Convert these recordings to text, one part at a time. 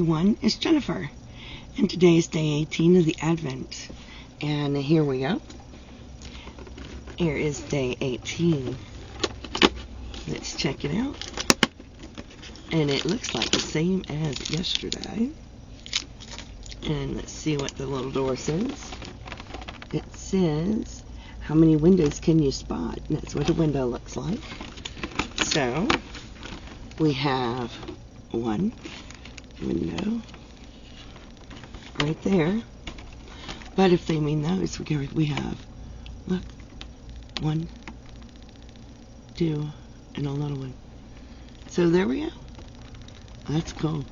everyone, it's Jennifer, and today is day 18 of the Advent, and here we go. Here is day 18. Let's check it out, and it looks like the same as yesterday. And let's see what the little door says. It says, how many windows can you spot? And that's what a window looks like. So we have one window right there, but if they mean those, we have, look, 1, 2, and a little one. So there we go. That's cool.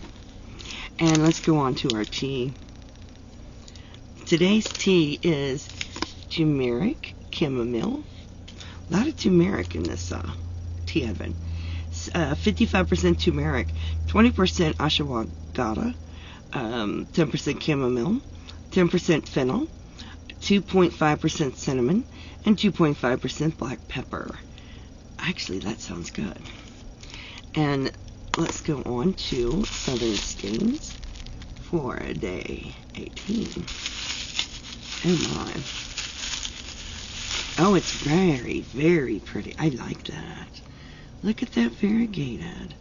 And let's go on to our tea. Today's tea is turmeric chamomile. A lot of turmeric in this tea advent. 55% turmeric, 20% ashwagandha, 10% chamomile, 10% fennel, 2.5% cinnamon, and 2.5% black pepper. Actually, that sounds good. And let's go on to Southern Skeins for day 18. Oh my. Oh, it's very, very pretty. I like that. Look at that variegated.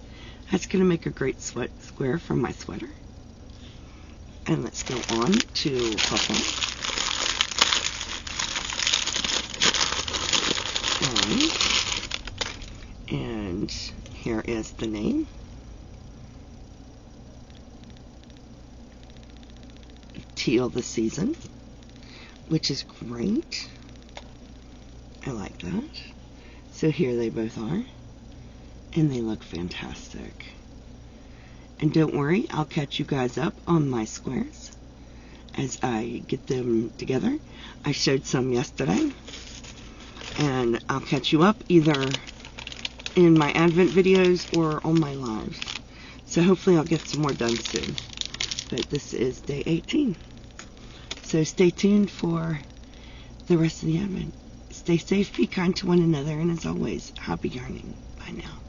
That's going to make a great square for my sweater. And let's go on to purple. And here is the name. Teal the Season, which is great. I like that. So here they both are, and they look fantastic. And don't worry, I'll catch you guys up on my squares as I get them together. I showed some yesterday, and I'll catch you up either in my Advent videos or on my lives. So hopefully I'll get some more done soon. But this is day 18. So stay tuned for the rest of the Advent. Stay safe, be kind to one another, and as always, happy yarning. Bye now.